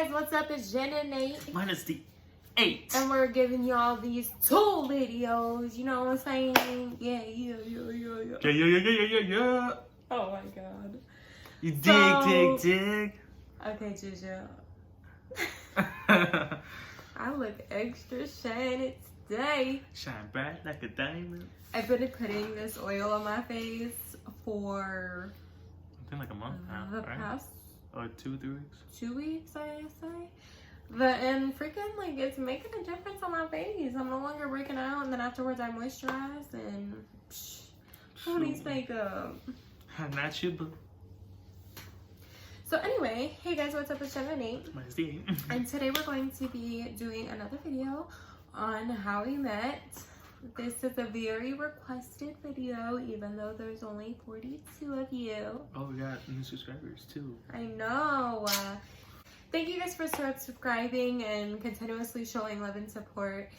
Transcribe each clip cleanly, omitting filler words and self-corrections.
guys, what's up? It's Jenna and Nate. Minus the 8. And we're giving y'all these 2 videos. You know what I'm saying? Yeah. Yeah. Oh my god. You dig. Okay, Juju. I look extra shiny today. Shine bright like a diamond. I've been putting this oil on my face for I think like a month now, the right? past Or 2-3 weeks. 2 weeks, I say. And freaking, like, it's making a difference on my face. I'm no longer breaking out, and then afterwards I moisturize, and who needs makeup? Not you, boo. So anyway, hey guys, what's up? It's Jenna and Nate. Minus the 8. And today we're going to be doing another video on how we met. This is a very requested video, even though there's only 42 of you. Oh, we got new subscribers too. I know. Thank you guys for subscribing and continuously showing love and support.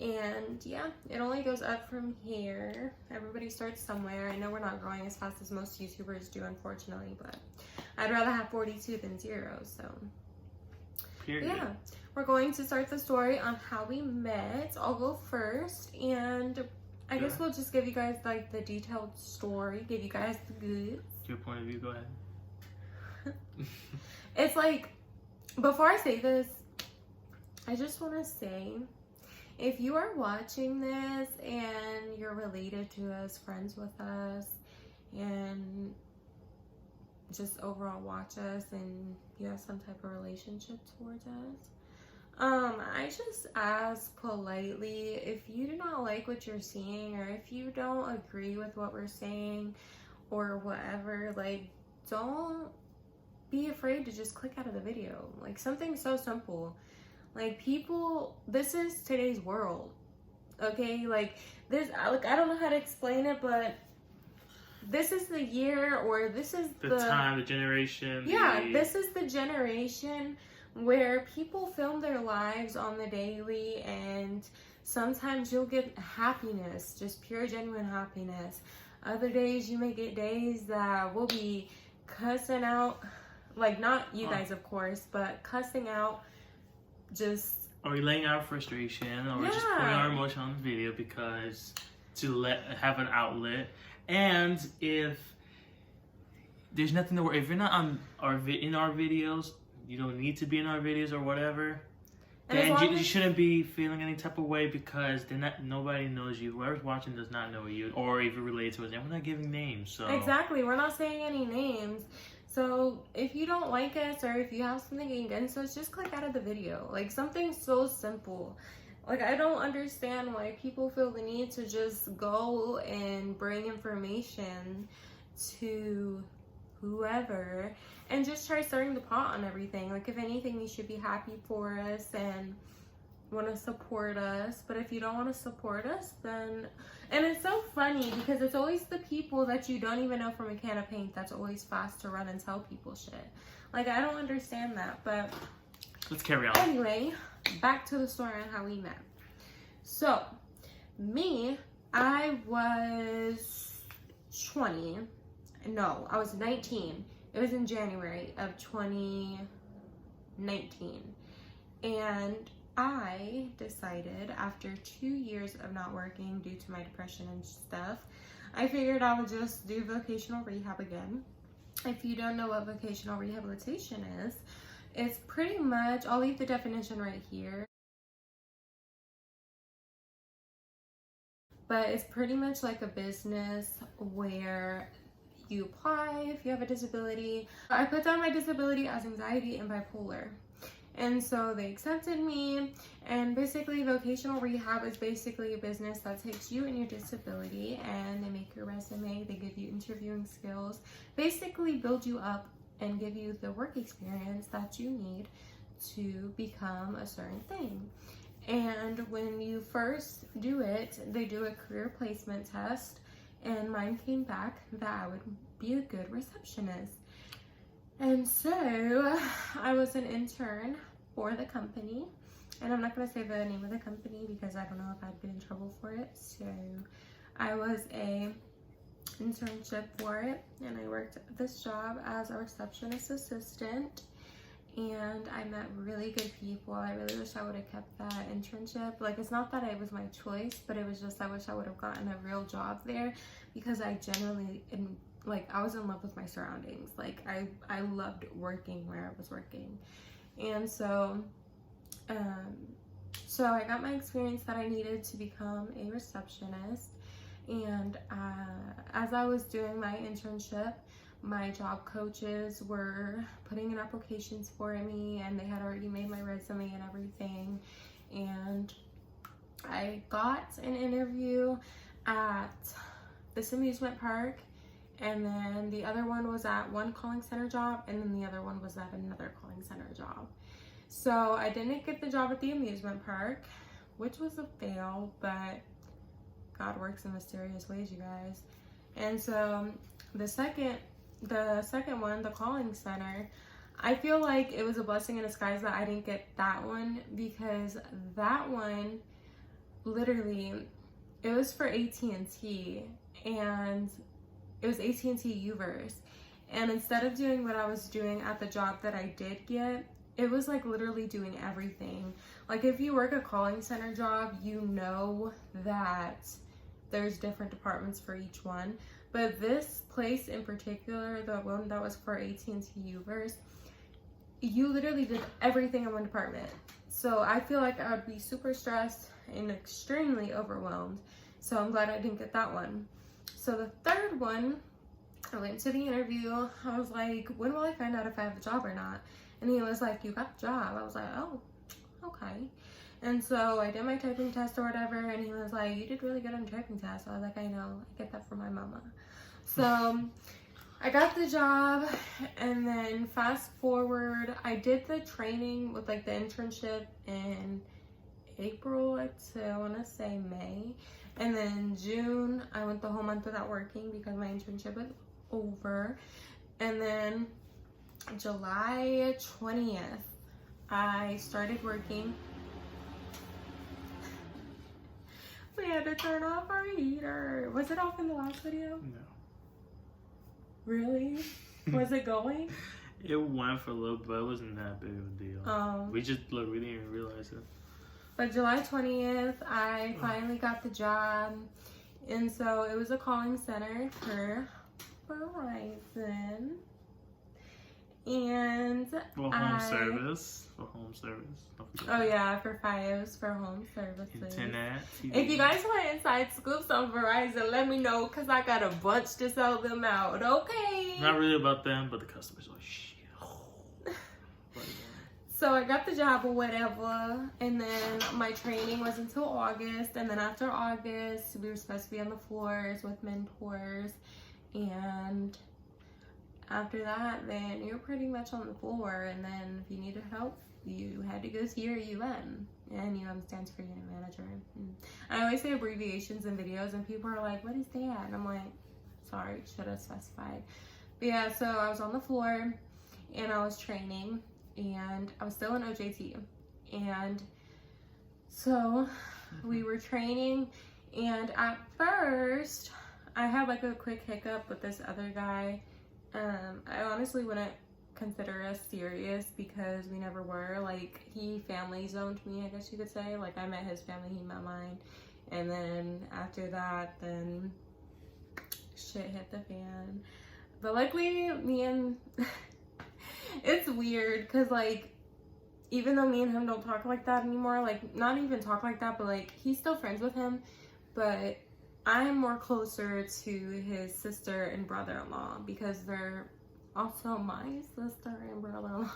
And yeah, it only goes up from here. Everybody starts somewhere. I know we're not growing as fast as most YouTubers do, unfortunately, but I'd rather have 42 than 0, so. Period. Yeah, we're going to start the story on how we met. I'll go first, and I guess we'll just give you guys like the detailed story, give you guys the goods. Your point of view, go ahead. It's like, before I say this, I just want to say, if you are watching this and you're related to us, friends with us, and just overall watch us and you have some type of relationship towards us, I just ask politely, if you do not like what you're seeing, or if you don't agree with what we're saying or whatever, like, don't be afraid to just click out of the video. Like, something so simple. Like, people, this is today's world, okay? Like, this, like, I don't know how to explain it, but this is the year, or this is the time, the generation. Yeah, this is the generation where people film their lives on the daily, and sometimes you'll get happiness, just pure, genuine happiness. Other days you may get days that will be cussing out, like, not you guys, of course, but cussing out, just, or we laying out frustration, or just putting our emotion on the video because to have an outlet. And if there's nothing to worry, if you're not on in our videos, you don't need to be in our videos or whatever, then you shouldn't be feeling any type of way, because nobody knows you. Whoever's watching does not know you, or if you're related to us, and we're not giving names. So exactly, we're not saying any names. So if you don't like us, or if you have something against us, just click out of the video. Like, something so simple. Like, I don't understand why people feel the need to just go and bring information to whoever and just try stirring the pot on everything. Like, if anything, you should be happy for us and want to support us. But if you don't want to support us, then... And it's so funny because it's always the people that you don't even know from a can of paint that's always fast to run and tell people shit. Like, I don't understand that, but... Let's carry on. Anyway, back to the story on how we met. So, I was 20. No, I was 19. It was in January of 2019. And I decided, after 2 years of not working due to my depression and stuff, I figured I would just do vocational rehab again. If you don't know what vocational rehabilitation is, it's pretty much, I'll leave the definition right here, but it's pretty much like a business where you apply if you have a disability. I put down my disability as anxiety and bipolar. And so they accepted me, and basically vocational rehab is basically a business that takes you and your disability, and they make your resume, they give you interviewing skills, basically build you up and give you the work experience that you need to become a certain thing. And when you first do it, they do a career placement test, and mine came back that I would be a good receptionist. And so I was an intern for the company, and I'm not going to say the name of the company because I don't know if I'd get in trouble for it. So I was a internship for it, and I worked this job as a receptionist assistant. and I met really good people. I really wish I would have kept that internship. Like, it's not that it was my choice, but it was just I wish I would have gotten a real job there, because I genuinely, like, I was in love with my surroundings. Like, I loved working where I was working. And so I got my experience that I needed to become a receptionist. And as I was doing my internship, my job coaches were putting in applications for me, and they had already made my resume and everything. And I got an interview at this amusement park, and then the other one was at one calling center job, and then the other one was at another calling center job. So I didn't get the job at the amusement park, which was a fail, but God works in mysterious ways, you guys. And so the second one, the calling center, I feel like it was a blessing in disguise that I didn't get that one, because that one, literally, it was for AT&T, and it was AT&T Uverse. And instead of doing what I was doing at the job that I did get, it was like literally doing everything. Like, if you work a calling center job, you know that there's different departments for each one. But this place in particular, the one that was for AT&T Uverse, you literally did everything in one department. So I feel like I would be super stressed and extremely overwhelmed. So I'm glad I didn't get that one. So the third one, I went to the interview. I was like, when will I find out if I have a job or not? And he was like, you got the job. I was like, oh, okay. And so I did my typing test or whatever, and he was like, you did really good on the typing test. I was like, I know, I get that from my mama. So I got the job, and then fast forward, I did the training with like the internship in April to, I want to say May. And then June, I went the whole month without working because my internship was over. And then July 20th, I started working. We had to turn off our heater. Was it off in the last video? No. Really? Was it going? It went for a little bit, but it wasn't that big of a deal. We just, look, we didn't even realize it. But July 20th, I finally got the job. And so it was a calling center for Verizon. And home service. For home service. Oh yeah, for Fios, for home services. Internet, TV. If you guys want inside scoops on Verizon, let me know, because I got a bunch to sell them out, okay? Not really about them, but the customers are shit. So I got the job or whatever, and then my training was until August, and then after August, we were supposed to be on the floors with mentors, and after that, then you're pretty much on the floor, and then if you needed help, you had to go see your UM, and UM stands for unit manager. I always say abbreviations in videos, and people are like, what is that? And I'm like, sorry, should have specified. But yeah, so I was on the floor, and I was training, and I was still in OJT, and so we were training, and at first, I had like a quick hiccup with this other guy. I honestly wouldn't consider us serious because we never were. Like, he family zoned me, I guess you could say. Like, I met his family, he met mine. And then after that, then shit hit the fan. But luckily, me and... it's weird because, like, even though me and him don't talk like that anymore, like, not even talk like that, but, like, he's still friends with him. But I'm more closer to his sister and brother-in-law because they're also my sister and brother-in-law.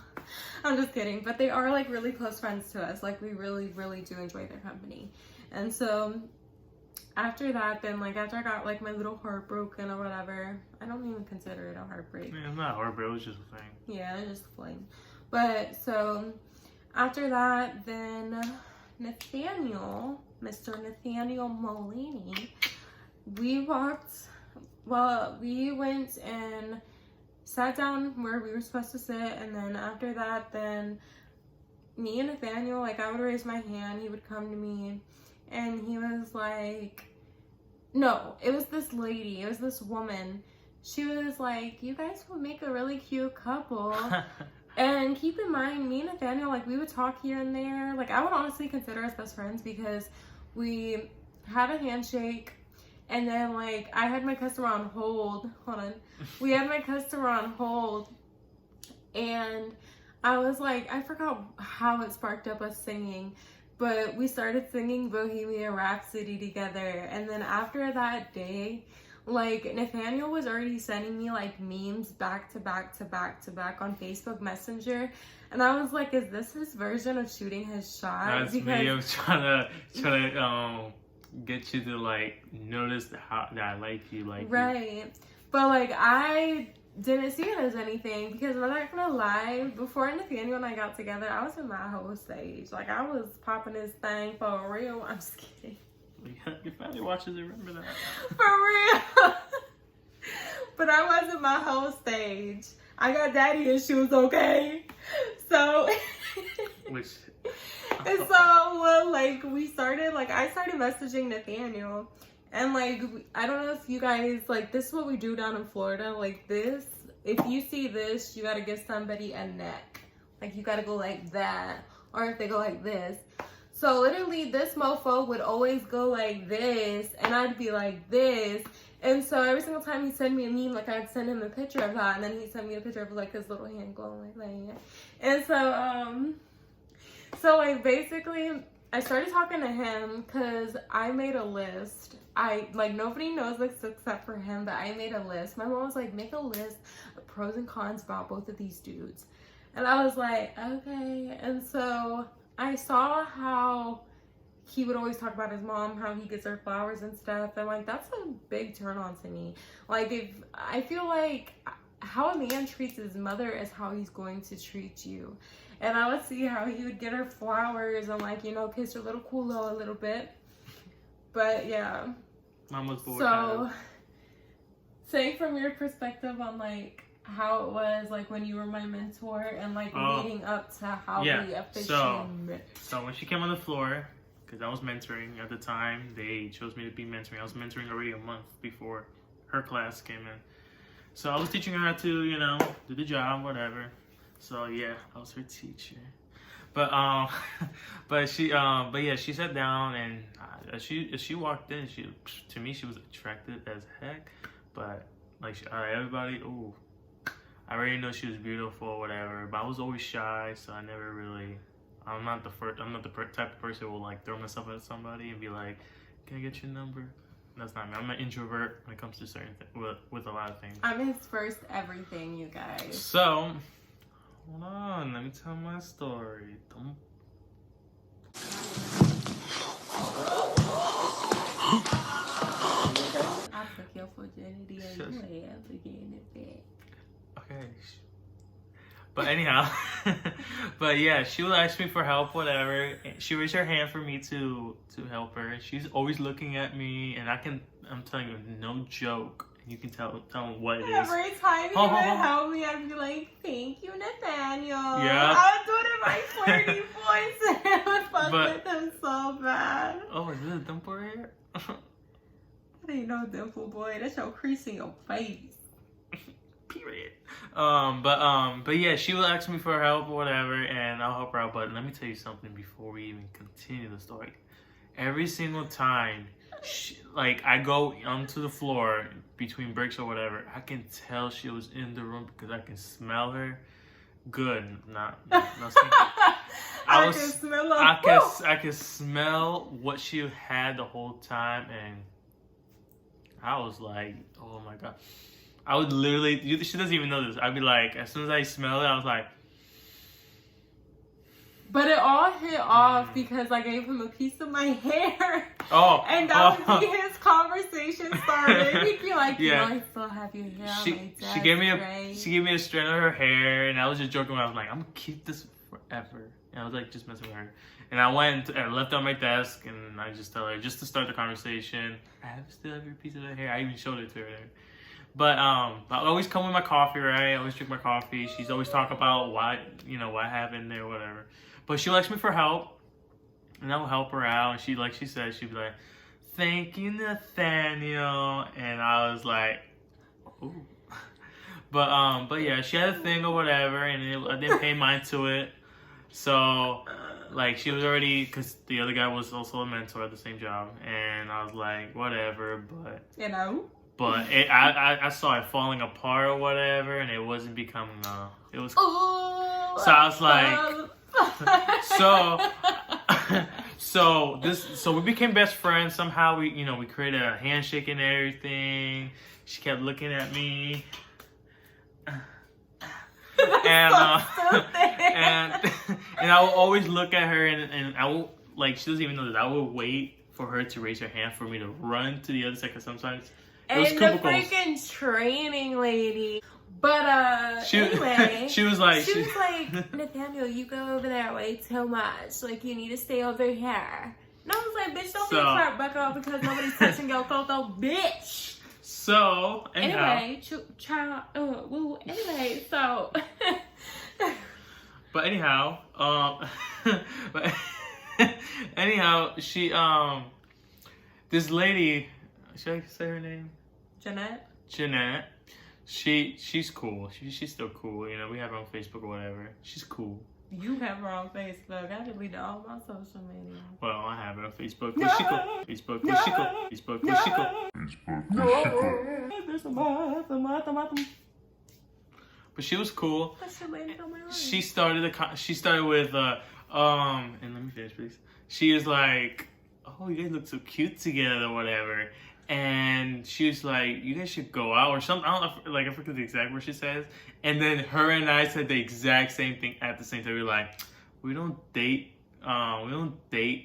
I'm just kidding, but they are like really close friends to us. Like, we really, really do enjoy their company. And so after that, then like after I got like my little heart broken or whatever, I don't even consider it a heartbreak. Yeah, it's not a heartbreak, it was just a thing. Yeah, it was just a fling. But so after that, then Nathaniel, Mr. Nathaniel Molini, we went and sat down where we were supposed to sit, and then after that, then me and Nathaniel, like, I would raise my hand, he would come to me, and he was like, no, it was this lady, it was this woman, she was like, you guys would make a really cute couple. And keep in mind, me and Nathaniel, like, we would talk here and there. Like, I would honestly consider us best friends because we had a handshake. And then, like, I had my customer on hold. Hold on. We had my customer on hold. And I was like, I forgot how it sparked up us singing. But we started singing Bohemian Rhapsody together. And then after that day, like, Nathaniel was already sending me, like, memes back to back to back to back on Facebook Messenger. And I was like, is this his version of shooting his shot? That's because me. I'm trying to get you to, like, notice how that I like you. Like, right. But, like, I didn't see it as anything because I'm not gonna lie, before Nathaniel and I got together, I was in my whole stage. Like, I was popping this thing for real. I'm just kidding. Your family watches it, remember that. For real. But I wasn't my whole stage. I got daddy issues, okay? So Which and so well, like we started, like I started messaging Nathaniel, and like I don't know if you guys, like, this is what we do down in Florida. Like, this, if you see this, you gotta give somebody a neck. Like, you gotta go like that, or if they go like this. So literally this mofo would always go like this and I'd be like this. And so every single time he sent me a meme, like, I'd send him a picture of that, and then he'd send me a picture of, like, his little hand going like that. And so like basically I started talking to him because I made a list. Like, nobody knows this except for him, but I made a list. My mom was like, make a list of pros and cons about both of these dudes. And I was like, okay. And so I saw how he would always talk about his mom, how he gets her flowers and stuff. And, like, that's a big turn on to me. Like, if I feel like how a man treats his mother is how he's going to treat you. And I would see how he would get her flowers and, like, you know, kiss her little culo a little bit. But yeah. Mom was bored. So, saying from your perspective on, like, how it was, like, when you were my mentor and, like, leading up to how we officially met. So when she came on the floor, because I was mentoring at the time, they chose me to be mentoring. I was mentoring already a month before her class came in. So I was teaching her how to, you know, do the job, whatever. So yeah, I was her teacher. But she sat down, and as she walked in, to me she was attractive as heck. But like, everybody, ooh, I already know she was beautiful or whatever. But I was always shy, so I never really. I'm not the type of person who will, like, throw myself at somebody and be like, "Can I get your number?" That's not me. I'm an introvert when it comes to certain with a lot of things. I'm his first everything, you guys. So, hold on, let me tell my story. I took your virginity and you have again in bed. Okay. But anyhow, but yeah, she would ask me for help, whatever. She raised her hand for me to help her. She's always looking at me, and I'm telling you, no joke. You can tell what it is. Every time you would help me, I'd be like, "Thank you, Nathaniel." Yeah. I would do it in my flirty voice, and I would fuck with him so bad. Oh, is this a dimple right here? That ain't no dimple, boy. That's your crease in your face. Period. But yeah, she will ask me for help or whatever, and I'll help her out. But let me tell you something before we even continue the story. Every single time, like, I go onto the floor between breaks or whatever, I can tell she was in the room because I can smell her. Good, not stinky. I can smell her. I can smell what she had the whole time, and I was like, oh my god. I would literally, she doesn't even know this. I'd be like, as soon as I smell it, I was like. But it all hit off because I gave him a piece of my hair. Oh. And that would be his conversation starter. He'd be like, you know, I still have your hair on my desk, she gave me a strand of her hair, and I was just joking around. I was like, I'm gonna keep this forever. And I was like, just messing with her. And I went and left it on my desk, and I just tell her, just to start the conversation, I still have your piece of her hair. I even showed it to her. But I always come with my coffee, right? I always drink my coffee. She's always talk about what happened there, whatever. But she'll ask me for help, and I'll help her out. And she said, she'd be like, "Thank you, Nathaniel." And I was like, "Ooh." But yeah, she had a thing or whatever, and I didn't pay mind to it. So, like, she was already, because the other guy was also a mentor at the same job, and I was like, whatever, but... You know? But I saw it falling apart or whatever, and it wasn't becoming, it was... Ooh, so I was like... So we became best friends. Somehow we created a handshake and everything. She kept looking at me. And and I will always look at her, and I will, like, she doesn't even know this. I will wait for her to raise her hand for me to run to the other side, because sometimes it was and cubicles. the freaking training lady. But anyway, she was like, Nathaniel, you go over there way too much. Like, you need to stay over here. And I was like, bitch, don't be a crap bucko because nobody's touching your throat, bitch. So anyway, anyway, so. But anyhow, she this lady, should I say her name? Jeanette. She's cool. She's still cool. You know, we have her on Facebook or whatever. She's cool. You have her on Facebook. I deleted all my social media. Well, I have her on Facebook. No. Facebook. There's a month. But she was cool. She started with and let me finish, please. She was like, oh, you guys look so cute together or whatever. And she was like, you guys should go out or something. I don't know, I forget the exact word she says. And then her and I said the exact same thing at the same time. We were like, I don't date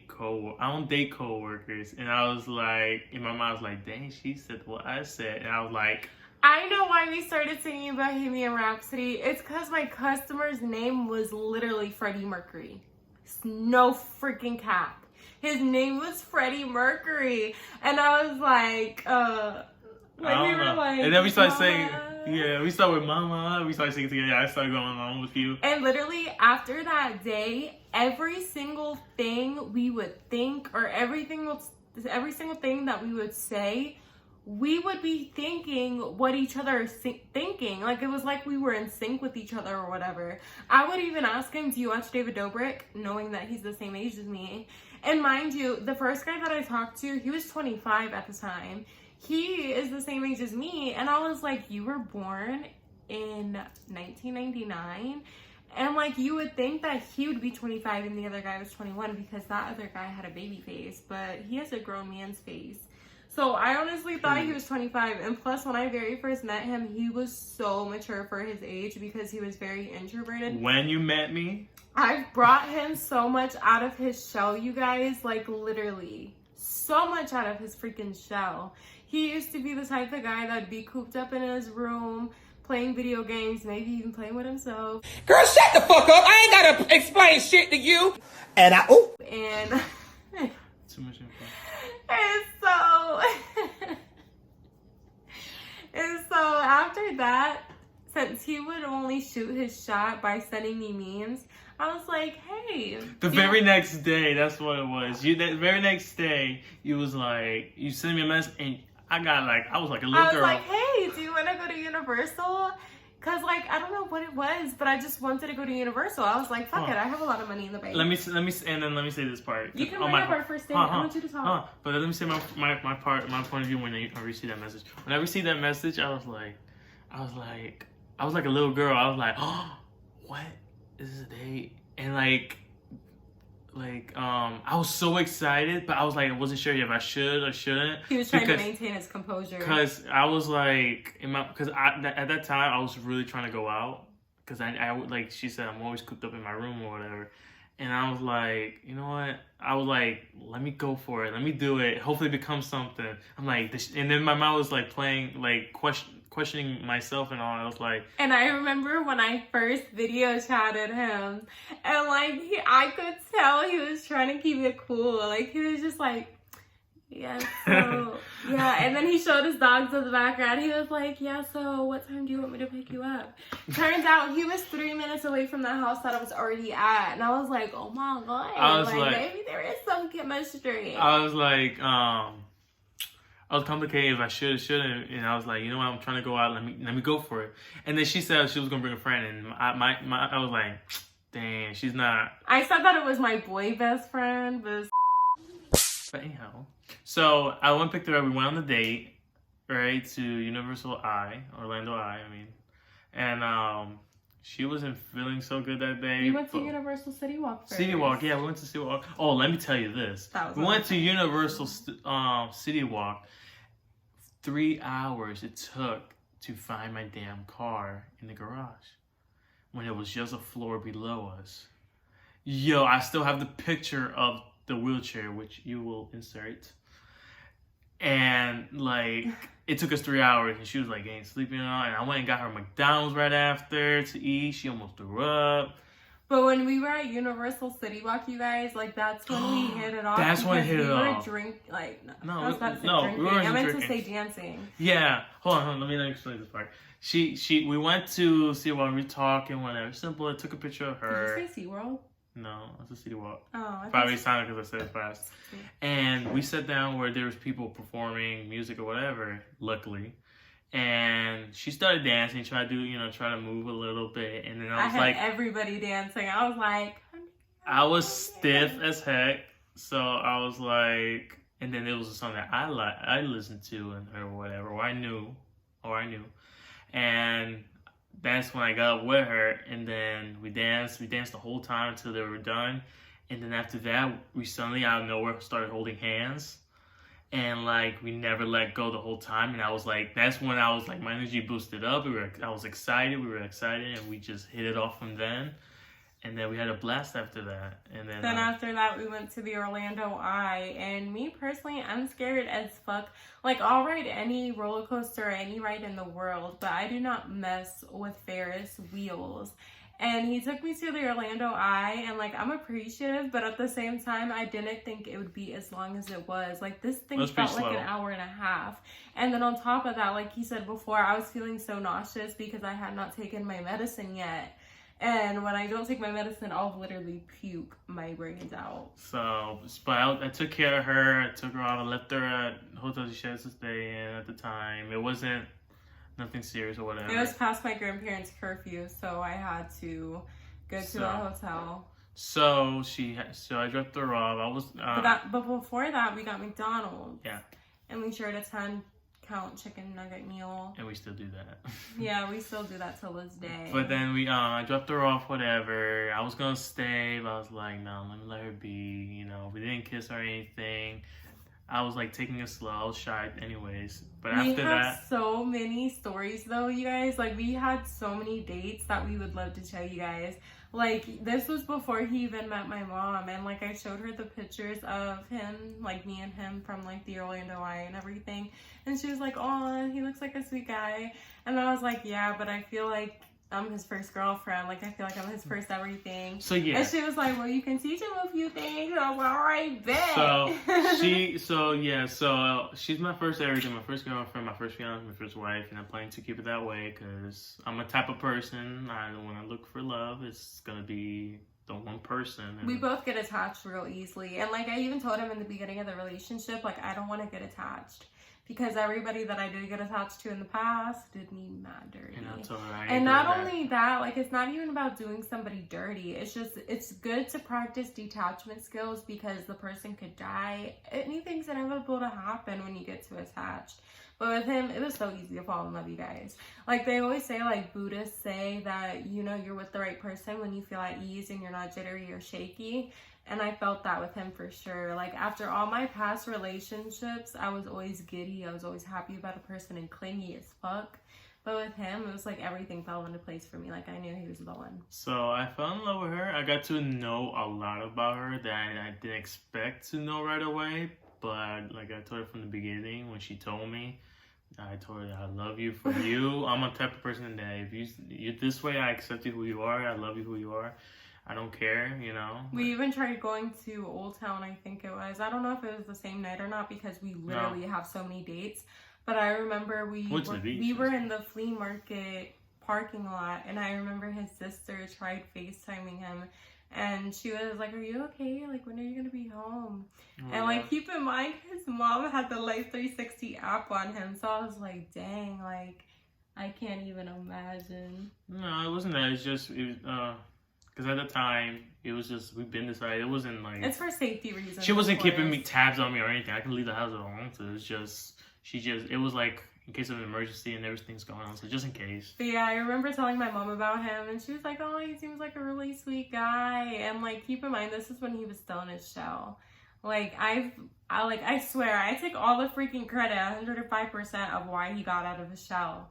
coworkers. And I was like, in my mind, I was like, dang, she said what I said. And I was like, I know why we started singing Bohemian Rhapsody. It's because my customer's name was literally Freddie Mercury. It's no freaking cap. His name was Freddie Mercury. And I was like, we were like, and then we started saying, Mama. we started with Mama. We started singing together. I started going along with you. And literally after that day, every single thing we would think, or every single thing that we would say, we would be thinking what each other is thinking. Like, it was like we were in sync with each other or whatever. I would even ask him, do you watch David Dobrik? Knowing that he's the same age as me. And mind you, the first guy that I talked to, he was 25 at the time. He is the same age as me. And I was like, you were born in 1999? And like, you would think that he would be 25 and the other guy was 21 because that other guy had a baby face. But he has a grown man's face. So I honestly thought he was 25. And plus, when I very first met him, he was so mature for his age because he was very introverted. When you met me? I've brought him so much out of his shell, you guys. Like, literally. So much out of his freaking shell. He used to be the type of guy that'd be cooped up in his room, playing video games, maybe even playing with himself. Girl, shut the fuck up. I ain't gotta explain shit to you. And Too much info. And so after that, since he would only shoot his shot by sending me memes, I was like, hey. The very next day, that's what it was. The very next day, you was like, you sent me a message, and I was like a little girl. I was like, hey, do you want to go to Universal? Because, like, I don't know what it was, but I just wanted to go to Universal. I was like, fuck it, I have a lot of money in the bank. Let me say this part. You can bring up our first date. I want you to talk. But let me say my point of view when I received that message. When I received that message, I was like a little girl. I was like, oh, what? This is a date? And I was so excited, but I was like, I wasn't sure if I should or shouldn't. He was trying to maintain his composure. Because I was like, at that time, I was really trying to go out. Because I would, like she said, I'm always cooped up in my room or whatever. And I was like, you know what? I was like, let me go for it. Let me do it. Hopefully it becomes something. I'm like, and then my mind was like playing, like questioning myself and all. I was like, and I remember when I first video chatted him, and like I could tell he was trying to keep it cool. Like he was just like, yeah, so yeah. And then he showed his dogs in the background. He was like, yeah, so what time do you want me to pick you up? Turns out he was 3 minutes away from the house that I was already at, and I was like, oh my god, I was like maybe there is some chemistry. I was I was complicated if I shouldn't, and I was like, you know what, I'm trying to go out. Let me go for it. And then she said she was gonna bring a friend, and I was like, dang, she's not. I said that it was my boy best friend, but anyhow, so I went and picked her up. We went on the date, right, to Orlando Eye. I mean, and she wasn't feeling so good that day. You went to Universal City Walk first. City Walk, yeah, we went to City Walk. Oh, let me tell you this. We went to Universal City Walk. 3 hours it took to find my damn car in the garage when it was just a floor below us. Yo, I still have the picture of the wheelchair, which you will insert. And like, it took us 3 hours, and she was like getting sleepy and all. And I went and got her McDonald's right after to eat. She almost threw up. But when we were at Universal City Walk, you guys, like, that's when we hit it off. That's when we hit it off. Drinking. No, I was about to say drinking. I meant to say dancing. Yeah, hold on. Let me explain this part. We went to see while we were talking, whatever. Simple. I took a picture of her. Did you say SeaWorld? No, it's a City Walk. Oh, probably sounded because I said it fast. And we sat down where there was people performing music or whatever. Luckily. And she started dancing, try to move a little bit, and then I was like, everybody dancing. I was like, I was stiff as heck, so I was like, and then it was a song that I listened to and or whatever, or I knew, and that's when I got up with her, and then we danced the whole time until they were done, and then after that, we suddenly out of nowhere started holding hands. And like, we never let go the whole time. And I was like, that's when I was like, my energy boosted up. I was excited. We were excited. And we just hit it off from then. And then we had a blast after that. And then after that, we went to the Orlando Eye. And me personally, I'm scared as fuck. Like, I'll ride any roller coaster or any ride in the world, but I do not mess with Ferris wheels. And he took me to the Orlando Eye, and like, I'm appreciative, but at the same time, I didn't think it would be as long as it was. Like, this thing felt like an hour and a half. And then on top of that, like he said before, I was feeling so nauseous because I had not taken my medicine yet. And when I don't take my medicine, I'll literally puke my brains out. So, but I took care of her. I took her out. I left her at Hotel she had to stay in at the time. It wasn't nothing serious or whatever. It was past my grandparents' curfew, so I had to go to a hotel. So I dropped her off. I was. But before that, we got McDonald's. Yeah. And we shared a 10-count chicken nugget meal. And we still do that. Yeah, we still do that till this day. But then I dropped her off, whatever. I was gonna stay, but I was like, no, let me let her be. We didn't kiss or anything. I was like taking it slow. I was shy anyways. But after that, we have so many stories though, you guys. Like, we had so many dates that we would love to tell you guys. Like, this was before he even met my mom, and like, I showed her the pictures of him, like me and him from like the Orlando Eye and everything, and she was like, oh, he looks like a sweet guy. And I was like, yeah, but I feel like I'm his first girlfriend. Like, I feel like I'm his first everything. So yeah. And she was like, well, you can teach him a few things. I was like, all right, bet. So she's my first everything, my first girlfriend, my first fiance, my first wife, and I'm planning to keep it that way because I'm a type of person. When I look for love, it's gonna be the one person. And we both get attached real easily. And like, I even told him in the beginning of the relationship, like, I don't want to get attached. Because everybody that I did get attached to in the past did me mad dirty. And not only that, like, it's not even about doing somebody dirty. It's just, it's good to practice detachment skills because the person could die. Anything's inevitable to happen when you get too attached. But with him, it was so easy to fall in love, you guys. Like, they always say, like, Buddhists say that, you're with the right person when you feel at ease and you're not jittery or shaky. And I felt that with him for sure. Like, after all my past relationships, I was always giddy. I was always happy about a person and clingy as fuck. But with him, it was like everything fell into place for me. Like, I knew he was the one. So I fell in love with her. I got to know a lot about her that I didn't expect to know right away. But like I told her from the beginning, when she told me, I told her that I love you for you. I'm a type of person that if you're this way, I accept you who you are. I love you who you are. I don't care, We even tried going to Old Town, I think it was. I don't know if it was the same night or not because we literally have so many dates. But I remember we were in the flea market parking lot, and I remember his sister tried FaceTiming him, And she was like, are you okay? Like, when are you gonna be home? Oh, and like, keep in mind, his mom had the Life 360 app on him. So I was like, dang, like, I can't even imagine. No, it wasn't that. It's just, because at the time, it was just, we've been decided. It wasn't like... It's for safety reasons. She wasn't keeping me tabs on me or anything. I can leave the house if I want to. It's just, it was like, in case of an emergency and everything's going on. So just in case. But yeah, I remember telling my mom about him. And she was like, oh, he seems like a really sweet guy. And like, keep in mind, this is when he was still in his shell. Like, I swear, I take all the freaking credit, 105% of why he got out of his shell.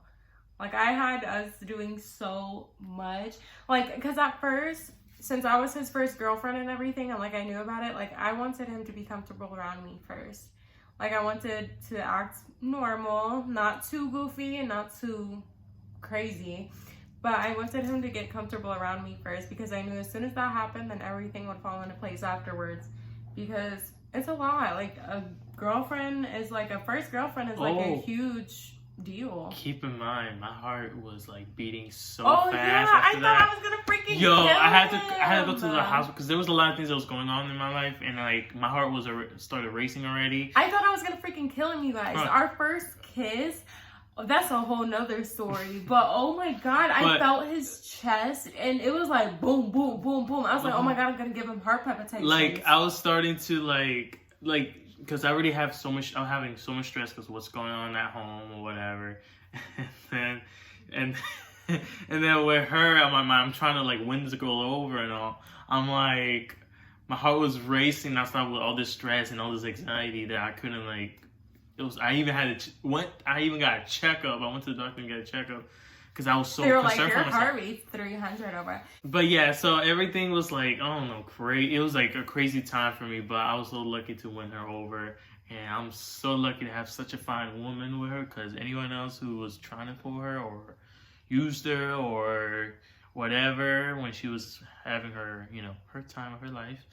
Like, I had us doing so much. Like, because at first, since I was his first girlfriend and everything, and like I knew about it, like I wanted him to be comfortable around me first. Like, I wanted to act normal, not too goofy and not too crazy. But I wanted him to get comfortable around me first, because I knew as soon as that happened, then everything would fall into place afterwards. Because it's a lot. Like, a girlfriend is like, a first girlfriend is like a huge deal. Keep in mind, my heart was like beating so fast. Yeah, after I that. thought I was gonna freaking Yo, kill I had to go him. to the hospital because there was a lot of things that was going on in my life, and like my heart was started racing already. I thought I was gonna freaking kill him, you guys. Huh. Our first kiss, that's a whole nother story. But oh my god, I felt his chest, and it was like boom, boom, boom, boom. I was like, oh my god, I'm gonna give him heart palpitations. Like, I was starting to like because I already have so much. I'm having so much stress because what's going on at home or whatever. And then with her, I'm trying to like win this girl over and all. I'm like, my heart was racing. That's not with all this stress and all this anxiety that I couldn't like. It was. I even had I even got a checkup. I went to the doctor and got a checkup because I was so they were concerned like, your for myself. heart rate's 300 over. But yeah, so everything was like, I don't know, crazy. It was like a crazy time for me, but I was so lucky to win her over. And I'm so lucky to have such a fine woman with her, because anyone else who was trying to pull her or used her or whatever when she was having her, her time of her life,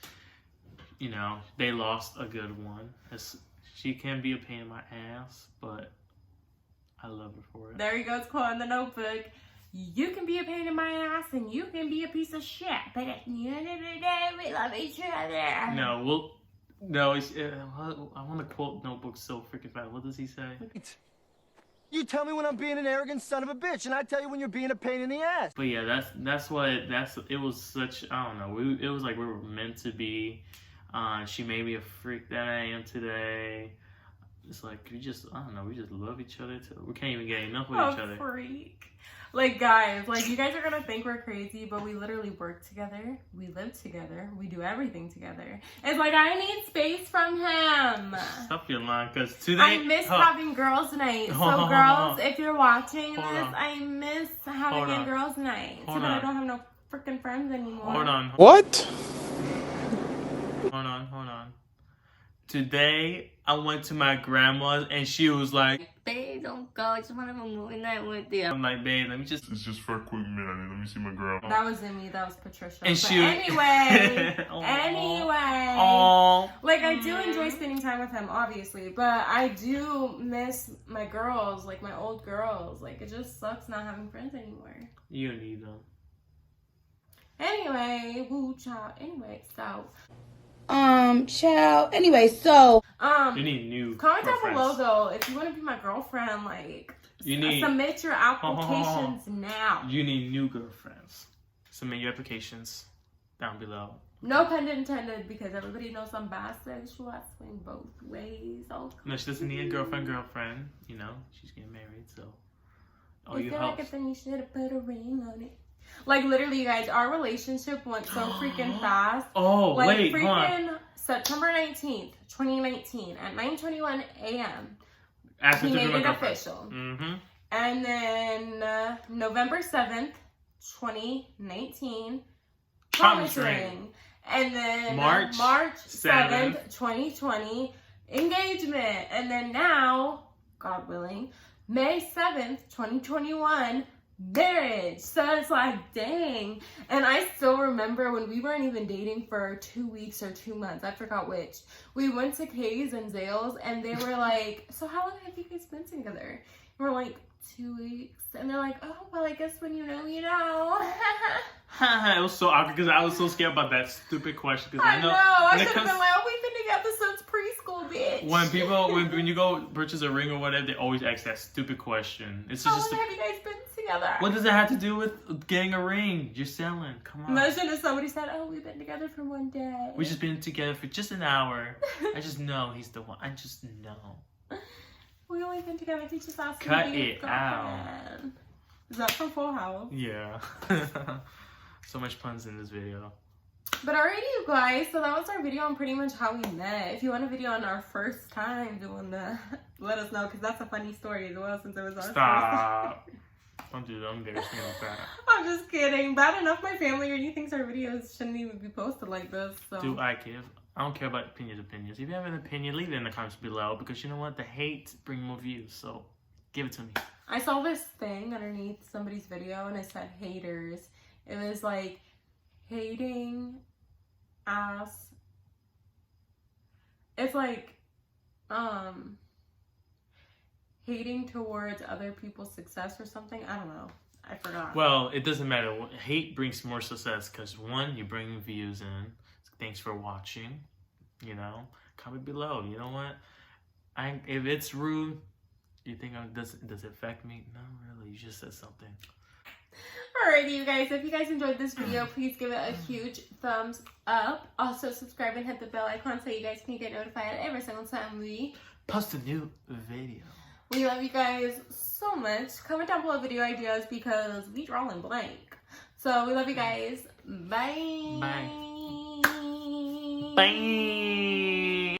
they lost a good one. She can be a pain in my ass, but I love her for it. There you go, it's quote in the Notebook. You can be a pain in my ass and you can be a piece of shit, but at the end of the day, we love each other. No, I want to quote Notebook so freaking fast. What does he say? You tell me when I'm being an arrogant son of a bitch, and I tell you when you're being a pain in the ass. But yeah, it was such, I don't know, it was like we were meant to be. She made me a freak that I am today. It's like, I don't know, we just love each other too. We can't even get enough of each other. Freak. Like, guys, like, you guys are gonna think we're crazy, but we literally work together, we live together, we do everything together. It's like, I need space from him. Stop your line, because today... I miss having girls' night. So, girls, if you're watching this, I miss having a girls' night. So that I don't have no freaking friends anymore. Hold on. What? Hold on. Today, I went to my grandma's, and she was like, babe, don't go. I just want to have a movie night with you. I'm like, babe, let me just... It's just for a quick minute. Let me see my grandma. That wasn't me. That was Patricia. And but she... Anyway. Aww. Like, I do enjoy spending time with him, obviously. But I do miss my girls, like my old girls. Like, it just sucks not having friends anymore. You need them. Anyway, woo child. Anyway, so... child. Anyway, so you need new comment down girlfriends. below though if you want to be my girlfriend. Like, submit your applications now. You need new girlfriends. Submit your applications down below. No pun intended, because everybody knows I'm bisexual. I swing both ways. Okay. No, she doesn't need a girlfriend. She's getting married, so If you like it, then you should have put a ring on it. Like, literally, you guys, our relationship went so freaking fast. Oh, like, wait, freaking September 19th, 2019, at 9:21 a.m. He made it official. Mm-hmm. And then November 7th, 2019, promise ring. And then March 7th, 2020, engagement. And then now, God willing, May 7th, 2021, marriage. So it's like, dang. And I still remember when we weren't even dating for 2 weeks or 2 months, I forgot which, we went to Kay's and Zales, and they were like, so how long have you guys been together? We're like 2 weeks. And they're like, oh, well, I guess when you know, you know. It was so awkward because I was so scared about that stupid question. Because I know. I when it should have comes- been like, oh, we've been together since preschool, bitch. when you go purchase a ring or whatever, they always ask that stupid question. It's How just long have you guys been together? what does it have to do with getting a ring? You're selling. Come on. Imagine if somebody said, oh, we've been together for 1 day. We just been together for just an hour. I just know he's the one. I just know. We only been together to just ask Cut me to be it his girlfriend. Is that from Full House? Yeah. So much puns in this video. But alrighty, you guys. So that was our video on pretty much how we met. If you want a video on our first time doing that, let us know because that's a funny story as well since it was our first time. Stop. Don't do that. I'm embarrassed me like that. I'm just kidding. Bad enough my family already thinks our videos shouldn't even be posted like this. So. Do I give? I don't care about opinions. If you have an opinion, leave it in the comments below because you know what? The hate bring more views. So give it to me. I saw this thing underneath somebody's video and it said haters. It was like hating ass. It's like hating towards other people's success or something. I don't know. I forgot. Well, it doesn't matter. Hate brings more success because one, you bring views in. Thanks for watching. You know, comment below. You know what? If it's rude, you think does it affect me? No, really. You just said something. Alrighty, you guys. If you guys enjoyed this video, please give it a huge thumbs up. Also, subscribe and hit the bell icon so you guys can get notified every single time we post a new video. We love you guys so much. Comment down below video ideas because we drawing blank. So we love you guys. Bye. Bye. Bye.